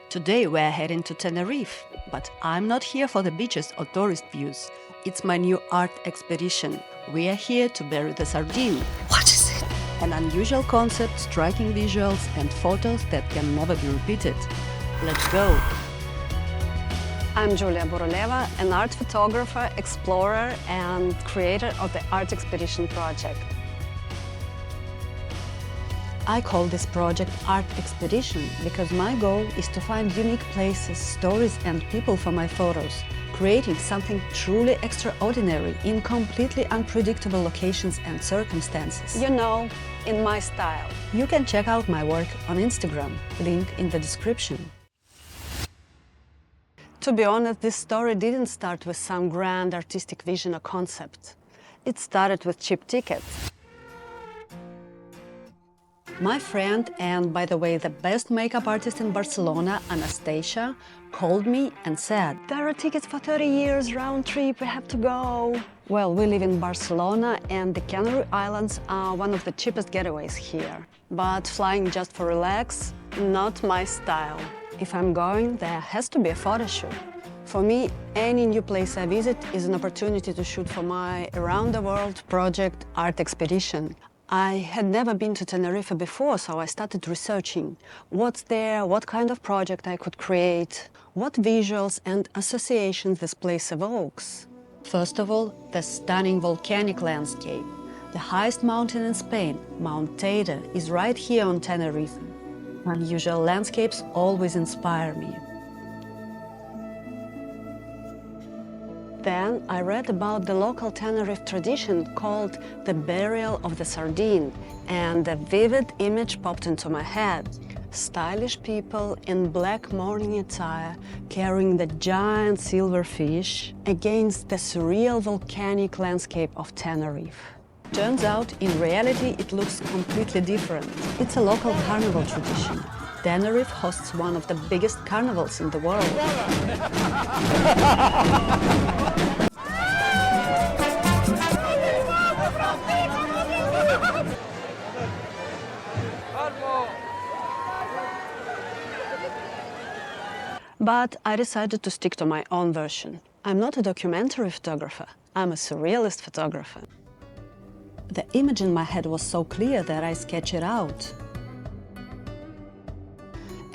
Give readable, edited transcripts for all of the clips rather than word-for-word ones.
Today we're heading to Tenerife, but I'm not here for the beaches or tourist views. It's my new art expedition. We are here to bury the Sardine. What is it? An unusual concept, striking visuals and photos that can never be repeated. Let's go! I'm Julia Buruleva, an art photographer, explorer and creator of the Art Expedition project. I call this project Art Expedition because my goal is to find unique places, stories and people for my photos, creating something truly extraordinary in completely unpredictable locations and circumstances. You know, in my style. You can check out my work on Instagram, link in the description. To be honest, this story didn't start with some grand artistic vision or concept. It started with cheap tickets. My friend and, by the way, the best makeup artist in Barcelona, Anastasia, called me and said, "There are tickets for 30 years, round trip, we have to go." Well, we live in Barcelona and the Canary Islands are one of the cheapest getaways here. But flying just for relax, not my style. If I'm going, there has to be a photo shoot. For me, any new place I visit is an opportunity to shoot for my Around the World project Art Expedition. I had never been to Tenerife before, so I started researching what's there, what kind of project I could create, what visuals and associations this place evokes. First of all, the stunning volcanic landscape. The highest mountain in Spain, Mount Teide, is right here on Tenerife. Unusual landscapes always inspire me. Then I read about the local Tenerife tradition called the burial of the Sardine, and a vivid image popped into my head. Stylish people in black mourning attire carrying the giant silver fish against the surreal volcanic landscape of Tenerife. Turns out, in reality, it looks completely different. It's a local carnival tradition. Tenerife hosts one of the biggest carnivals in the world. But I decided to stick to my own version. I'm not a documentary photographer, I'm a surrealist photographer. The image in my head was so clear that I sketched it out.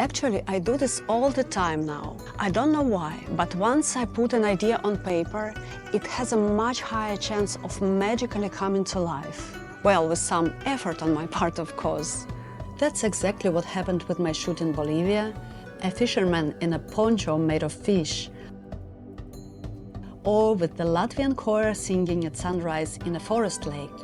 Actually, I do this all the time now. I don't know why, but once I put an idea on paper, it has a much higher chance of magically coming to life. Well, with some effort on my part, of course. That's exactly what happened with my shoot in Bolivia, a fisherman in a poncho made of fish, or with the Latvian choir singing at sunrise in a forest lake.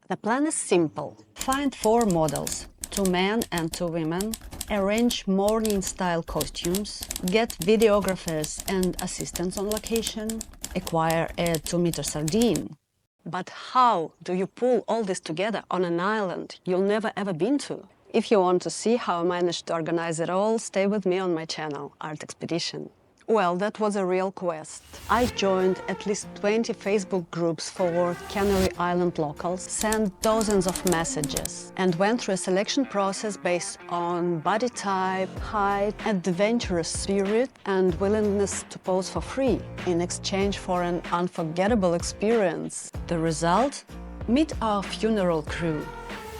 The plan is simple. Find 4 models, 2 men and 2 women, arrange morning-style costumes, get videographers and assistants on location, acquire a 2-meter sardine. But how do you pull all this together on an island you'll never ever been to? If you want to see how I managed to organize it all, stay with me on my channel, Art Expedition. Well, that was a real quest. I joined at least 20 Facebook groups for Canary Island locals, sent dozens of messages, and went through a selection process based on body type, height, adventurous spirit, and willingness to pose for free in exchange for an unforgettable experience. The result? Meet our funeral crew: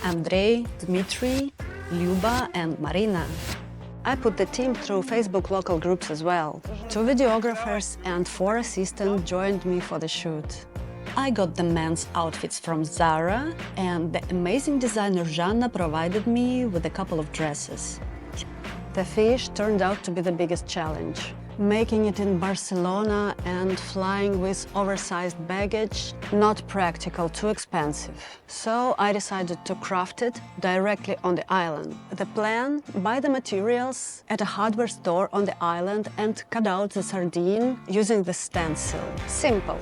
Andrei, Dmitry, Lyuba and Marina. I put the team through Facebook local groups as well. 2 videographers and 4 assistants joined me for the shoot. I got the men's outfits from Zara, and the amazing designer Жанна provided me with a couple of dresses. The fish turned out to be the biggest challenge. Making it in Barcelona and flying with oversized baggage, not practical, too expensive. So I decided to craft it directly on the island. The plan: buy the materials at a hardware store on the island and cut out the sardine using the stencil. Simple.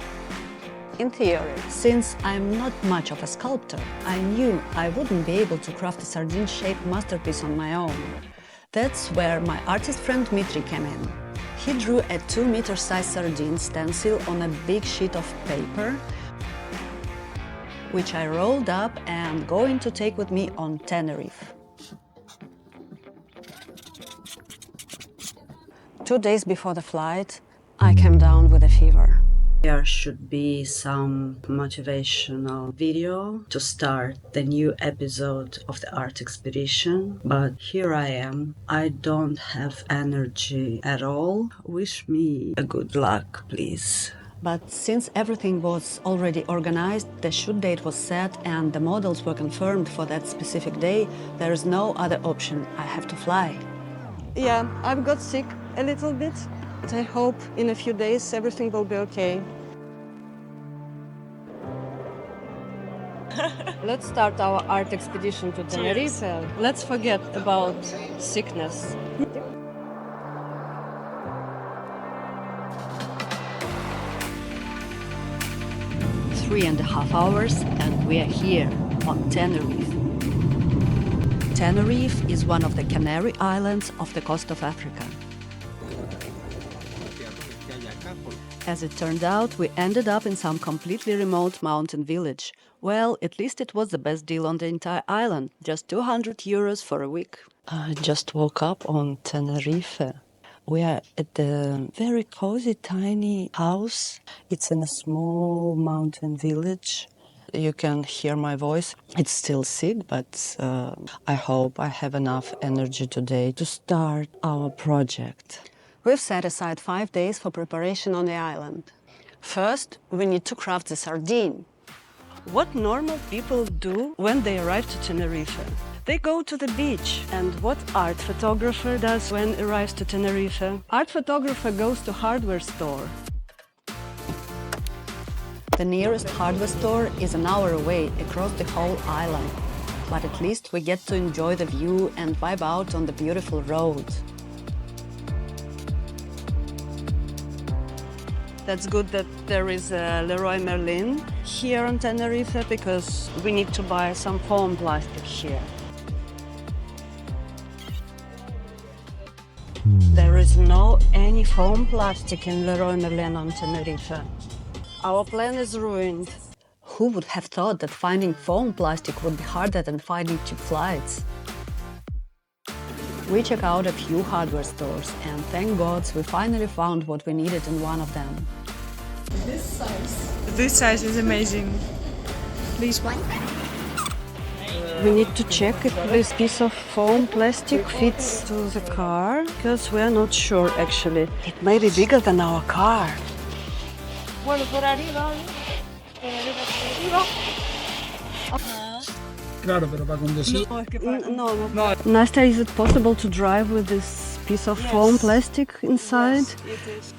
In theory. Since I'm not much of a sculptor, I knew I wouldn't be able to craft a sardine-shaped masterpiece on my own. That's where my artist friend Dmitry came in. He drew a 2-meter size sardine stencil on a big sheet of paper which I rolled up and going to take with me on Tenerife. 2 days before the flight, I came down with a fever. There should be some motivational video to start the new episode of the art expedition, but here I am. I don't have energy at all. Wish me a good luck, please. But since everything was already organized, the shoot date was set and the models were confirmed for that specific day, there is no other option. I have to fly. Yeah, I've got sick a little bit, but I hope in a few days everything will be okay. Let's start our art expedition to Tenerife. Let's forget about sickness. 3.5 hours and we are here on Tenerife. Tenerife is one of the Canary Islands off the coast of Africa. As it turned out, we ended up in some completely remote mountain village. Well, at least it was the best deal on the entire island, just 200 euros for a week. I just woke up on Tenerife. We are at a very cozy, tiny house. It's in a small mountain village. You can hear my voice. It's still sick, but I hope I have enough energy today to start our project. We've set aside 5 days for preparation on the island. First, we need to craft the sardine. What normal people do when they arrive to Tenerife? They go to the beach. And what art photographer does when arrives to Tenerife? Art photographer goes to hardware store. The nearest hardware store is an hour away across the whole island. But at least we get to enjoy the view and vibe out on the beautiful road. That's good that there is a Leroy Merlin here on Tenerife because we need to buy some foam plastic here. There is no any foam plastic in Leroy Merlin on Tenerife. Our plan is ruined. Who would have thought that finding foam plastic would be harder than finding cheap flights? We checked out a few hardware stores and thank God we finally found what we needed in one of them. This size is amazing. This one? We need to check if this piece of foam plastic fits to the car because we are not sure actually. It may be bigger than our car. Claro, pero para conducir. No. Nastya, is it possible to drive with this piece of foam plastic inside? Yes, it is.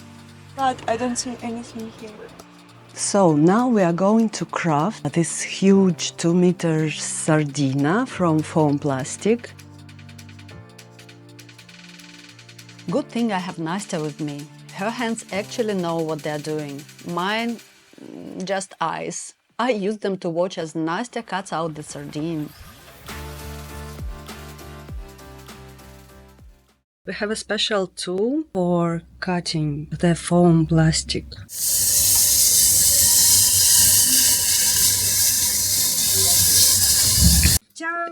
But I don't see anything here. So now we are going to craft this huge 2-meter sardina from foam plastic. Good thing I have Nastya with me. Her hands actually know what they're doing. Mine, just eyes. I use them to watch as Nastya cuts out the sardine. We have a special tool for cutting the foam plastic.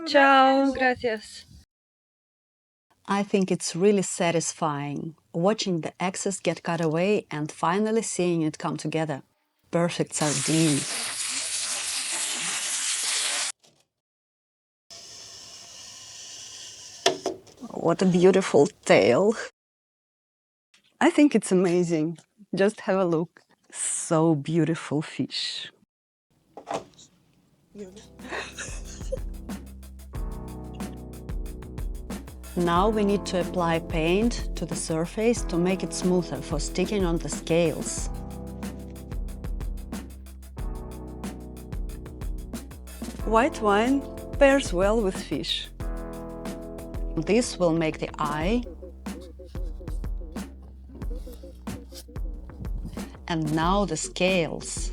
Ciao, gracias. I think it's really satisfying watching the excess get cut away and finally seeing it come together. Perfect sardine. What a beautiful tail. I think it's amazing. Just have a look. So beautiful fish. Now we need to apply paint to the surface to make it smoother for sticking on the scales. White wine pairs well with fish. This will make the eye. And now the scales.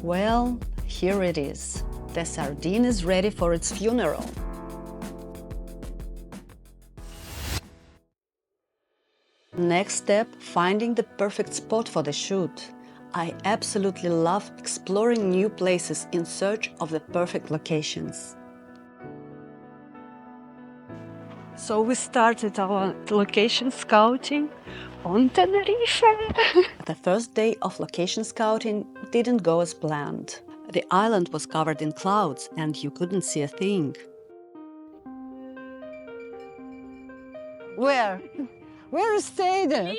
Well, here it is. The Sardine is ready for its funeral. Next step, finding the perfect spot for the shoot. I absolutely love exploring new places in search of the perfect locations. So we started our location scouting on Tenerife. The first day of location scouting didn't go as planned. The island was covered in clouds and you couldn't see a thing. Where? Where is Teide?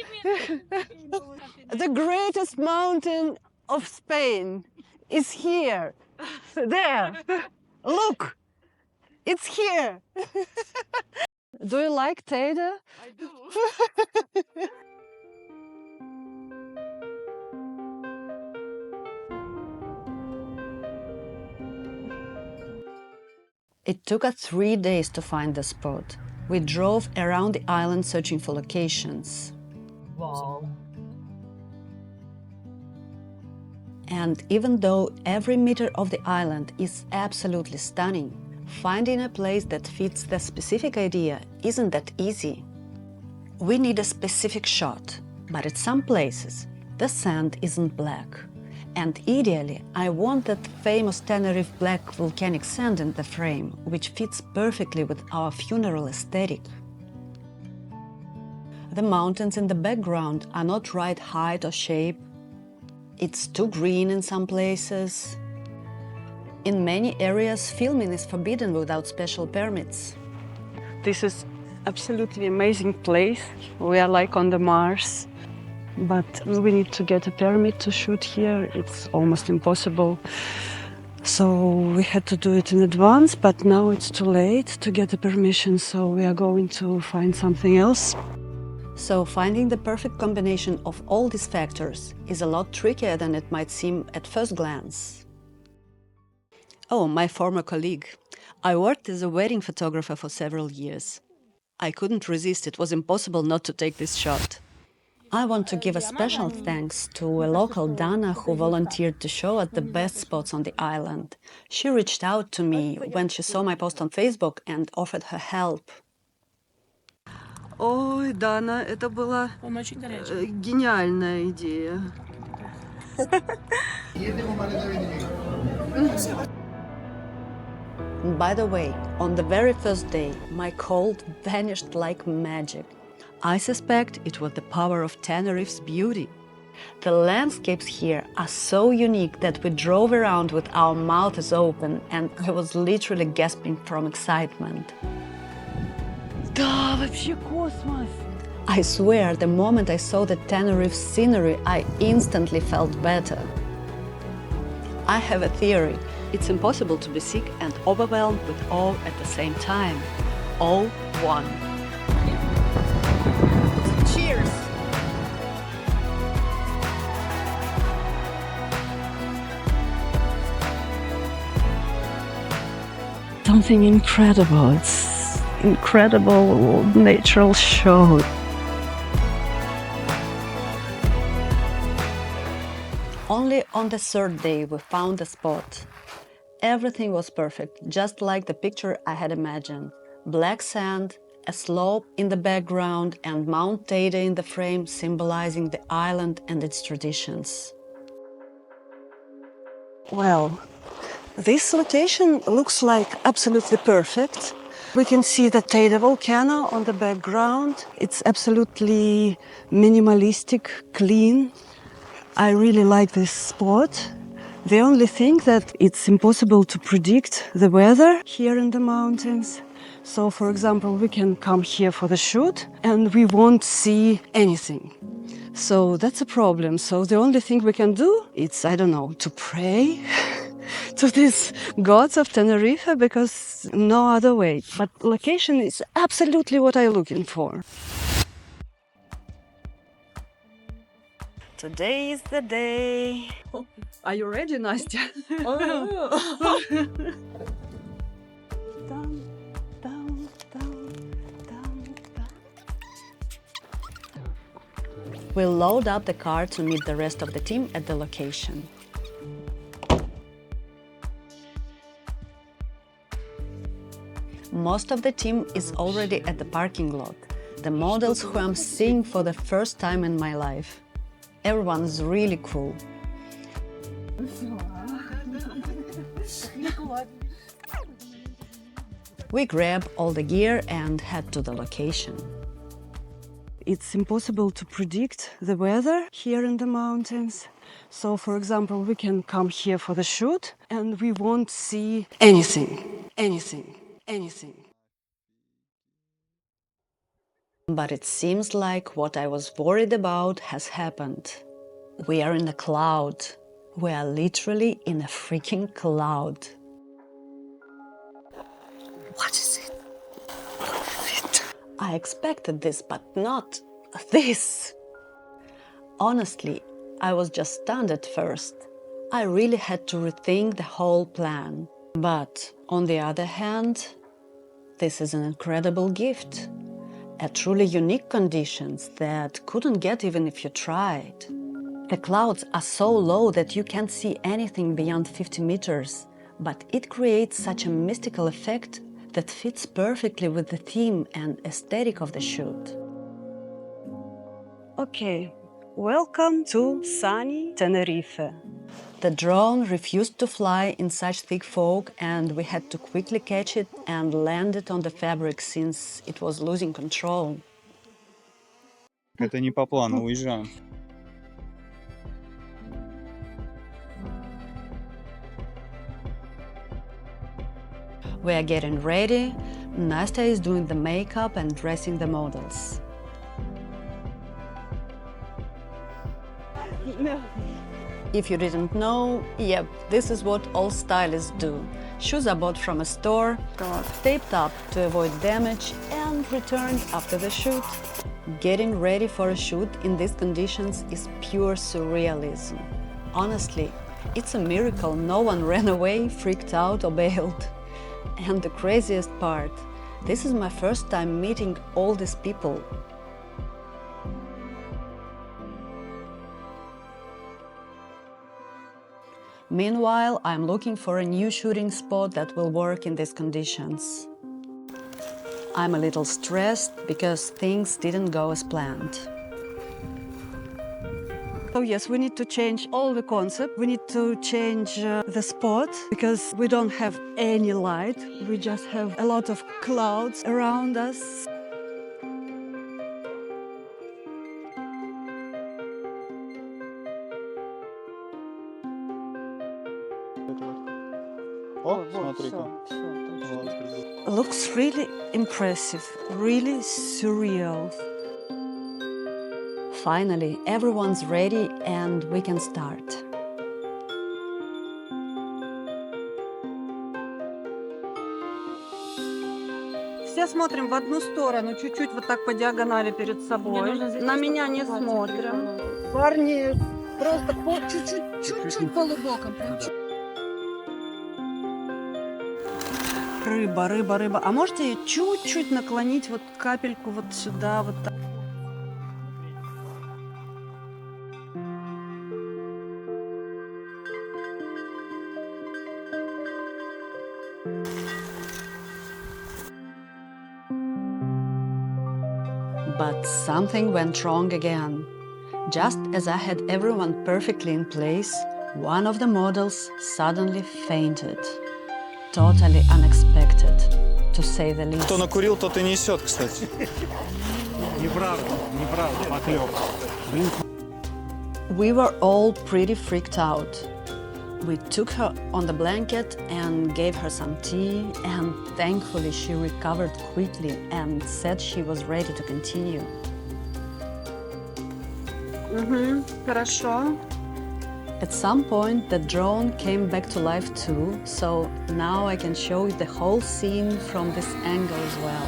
The greatest mountain of Spain is here. There. Look. It's here. Do you like Teide? I do. It took us 3 days to find the spot. We drove around the island searching for locations. Wow. And even though every meter of the island is absolutely stunning, finding a place that fits the specific idea isn't that easy. We need a specific shot, but at some places the sand isn't black. And ideally, I want that famous Tenerife black volcanic sand in the frame, which fits perfectly with our funeral aesthetic. The mountains in the background are not right height or shape. It's too green in some places. In many areas, filming is forbidden without special permits. This is absolutely amazing place. We are like on the Mars. But we need to get a permit to shoot here. It's almost impossible. So we had to do it in advance, but now it's too late to get the permission, so we are going to find something else. So finding the perfect combination of all these factors is a lot trickier than it might seem at first glance. Oh, my former colleague. I worked as a wedding photographer for several years. I couldn't resist, it was impossible not to take this shot. I want to give a special thanks to a local Dana who volunteered to show us the best spots on the island. She reached out to me when she saw my post on Facebook and offered her help. Ой, Дана, это была гениальная идея. By the way, on the very first day, my cold vanished like magic. I suspect it was the power of Tenerife's beauty. The landscapes here are so unique that we drove around with our mouths open and I was literally gasping from excitement. Да, вообще космос! I swear, the moment I saw the Tenerife scenery, I instantly felt better. I have a theory. It's impossible to be sick and overwhelmed with awe at the same time. All one. Cheers. Something incredible. It's incredible natural show. Only on the third day we found the spot. Everything was perfect, just like the picture I had imagined. Black sand, a slope in the background and Mount Teide in the frame, symbolizing the island and its traditions. Well, this location looks like absolutely perfect. We can see the Teide volcano on the background. It's absolutely minimalistic, clean. I really like this spot. The only thing that it's impossible to predict the weather here in the mountains. So, for example, we can come here for the shoot and we won't see anything. So that's a problem. So the only thing we can do is, I don't know, to pray to these gods of Tenerife, because no other way. But location is absolutely what I'm looking for. Today is the day. Are you ready, Nastya? Oh. Down, down, down, down, down. We'll load up the car to meet the rest of the team at the location. Most of the team is already at the parking lot. The models who I'm seeing for the first time in my life. Everyone's really cool. We grab all the gear and head to the location. It's impossible to predict the weather here in the mountains. So, for example, we can come here for the shoot and we won't see anything. But it seems like what I was worried about has happened. We are in a cloud. We are literally in a freaking cloud. What is it? I expected this, but not this. Honestly, I was just stunned at first. I really had to rethink the whole plan. But on the other hand, this is an incredible gift. A truly unique conditions that couldn't get even if you tried. The clouds are so low that you can't see anything beyond 50 meters, but it creates such a mystical effect that fits perfectly with the theme and aesthetic of the shoot. Okay, welcome to sunny Tenerife. The drone refused to fly in such thick fog, and we had to quickly catch it and land it on the fabric since it was losing control. Это не по плану, уезжаем. We are getting ready. Nastya is doing the makeup and dressing the models. If you didn't know, yep, this is what all stylists do. Shoes are bought from a store, taped up to avoid damage, and returned after the shoot. Getting ready for a shoot in these conditions is pure surrealism. Honestly, it's a miracle no one ran away, freaked out, or bailed. And the craziest part, this is my first time meeting all these people. Meanwhile, I'm looking for a new shooting spot that will work in these conditions. I'm a little stressed because things didn't go as planned. Oh yes, we need to change all the concept. We need to change the spot because we don't have any light. We just have a lot of clouds around us. О, смотри-ка. Looks really impressive, really surreal. Finally, everyone's ready and we can start. Все смотрим в одну сторону, чуть-чуть вот так по диагонали перед собой. На меня не смотрим. Парни, просто чуть-чуть полубоком. Рыба, рыба, рыба. А можете ее чуть-чуть наклонить, вот капельку вот сюда, вот так? But something went wrong again. Just as I had everyone perfectly in place, one of the models suddenly fainted. Totally unexpected, to say the least. Кто накурил, тот и несет, кстати. Неправда, поклёп. We were all pretty freaked out. We took her on the blanket and gave her some tea, and thankfully she recovered quickly and said she was ready to continue. Хорошо. At some point, the drone came back to life too, so now I can show you the whole scene from this angle as well.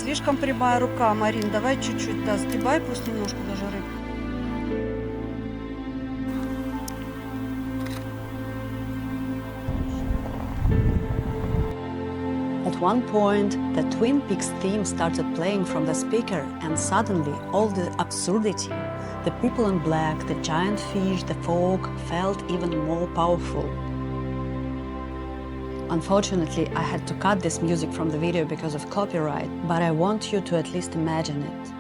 слишком прямая рука, Марин. Давай чуть-чуть, да, сгибай просто немножко даже рыбку. At one point, the Twin Peaks theme started playing from the speaker, and suddenly all the absurdity, the people in black, the giant fish, the fog, felt even more powerful. Unfortunately, I had to cut this music from the video because of copyright, but I want you to at least imagine it.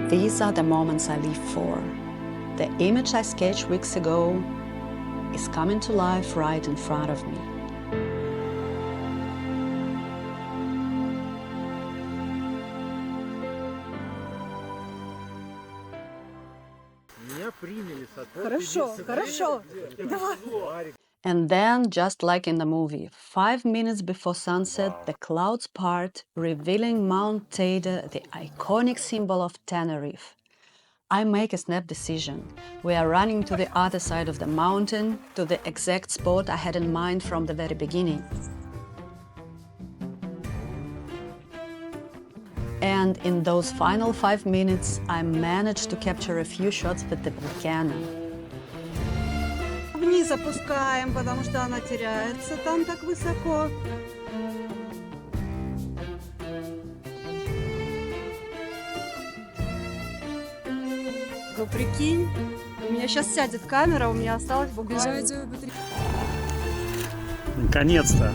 These are the moments I live for. The image I sketched weeks ago is coming to life right in front of me. Хорошо, хорошо. Давай. And then, just like in the movie, 5 minutes before sunset, the clouds part, revealing Mount Teide, the iconic symbol of Tenerife. I make a snap decision. We are running to the other side of the mountain, to the exact spot I had in mind from the very beginning. And in those final 5 minutes, I managed to capture a few shots with the volcano. Вниз опускаем, потому что она теряется там так высоко. Ну, прикинь, у меня сейчас сядет камера, у меня осталось буквально... Наконец-то.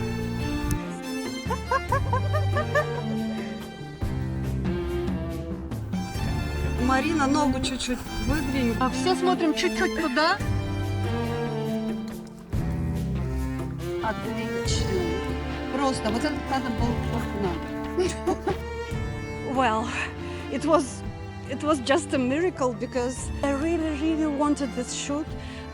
Марина, ногу чуть-чуть выдвинь. А все смотрим чуть-чуть туда. Отлично. Просто вот это надо было. Well, it was just a miracle because I really wanted this shoot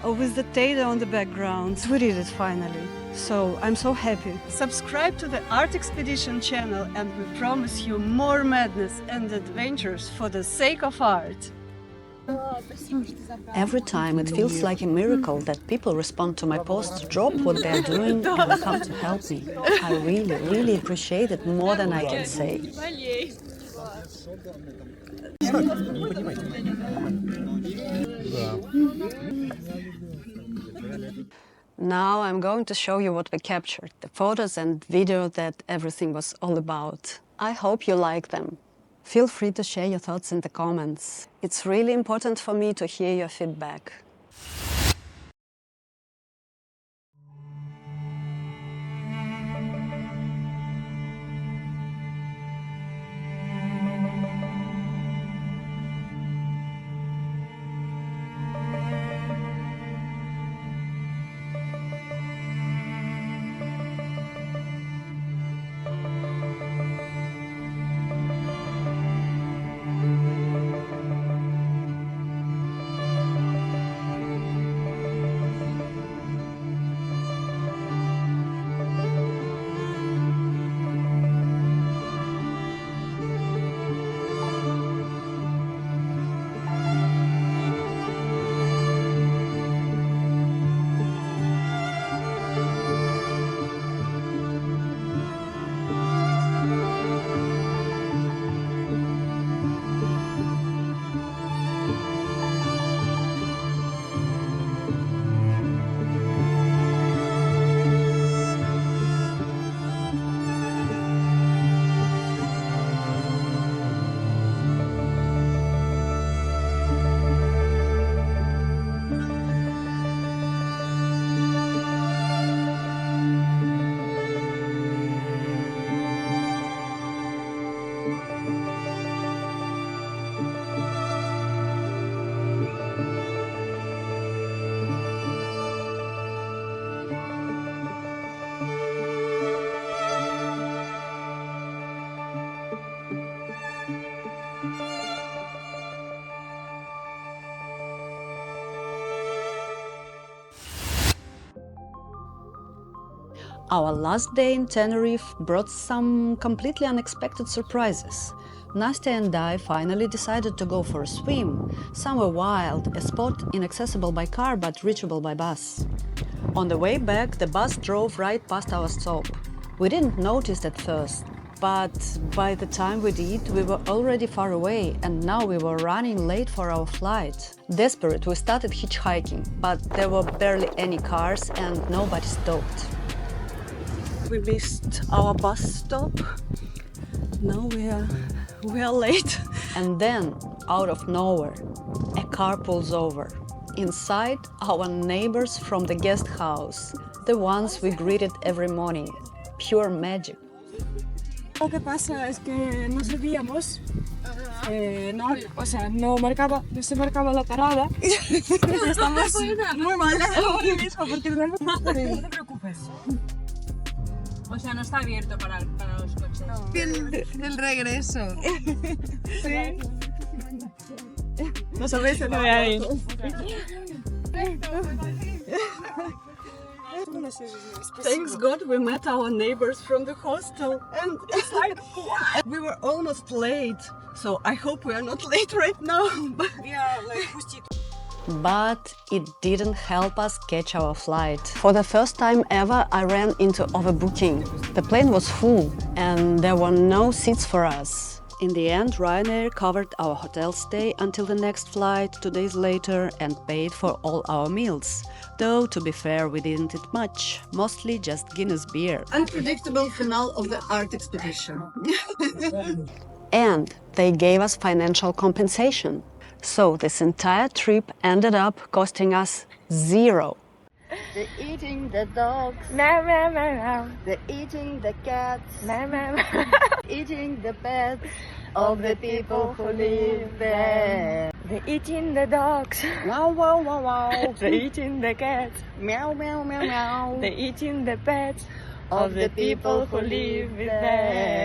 with the Teide on the background. We did it finally. So I'm so happy. Subscribe to the Art Expedition channel and we promise you more madness and adventures for the sake of art. Every time it feels like a miracle that people respond to my posts, drop what they're doing and come to help me. I really appreciate it more than I can say. Now I'm going to show you what we captured, the photos and video that everything was all about. I hope you like them. Feel free to share your thoughts in the comments. It's really important for me to hear your feedback. Our last day in Tenerife brought some completely unexpected surprises. Nastya and I finally decided to go for a swim, somewhere wild, a spot inaccessible by car but reachable by bus. On the way back, the bus drove right past our stop. We didn't notice at first, but by the time we did, we were already far away and now we were running late for our flight. Desperate, we started hitchhiking, but there were barely any cars and nobody stopped. We missed our bus stop. Now we are late. And then, out of nowhere, a car pulls over. Inside, our neighbors from the guest house, the ones we greeted every morning. Pure magic. Lo que pasa es que no sabíamos, no se marcaba la parada. Estamos muy mal ahora mismo porque no te preocupes. O sea, no está abierto para los coches. No. El regreso. Sí. No sabéis de ahí. Thanks God we met our neighbors from the hostel and it's like we were almost late, so I hope we are not late right now. But it didn't help us catch our flight. For the first time ever, I ran into overbooking. The plane was full and there were no seats for us. In the end, Ryanair covered our hotel stay until the next flight 2 days later and paid for all our meals. Though, to be fair, we didn't eat much, mostly just Guinness beer. Unpredictable finale of the art expedition. And they gave us financial compensation. So this entire trip ended up costing us zero. They're eating the dogs. Meow, meow, meow, meow. They're eating the cats. Meow, meow, meow. Eating the pets of the people who live there. They're eating the dogs. Wow, wow, wow, wow. They're eating the cats. Meow, meow, meow, meow. They're eating the pets Of the people who live there.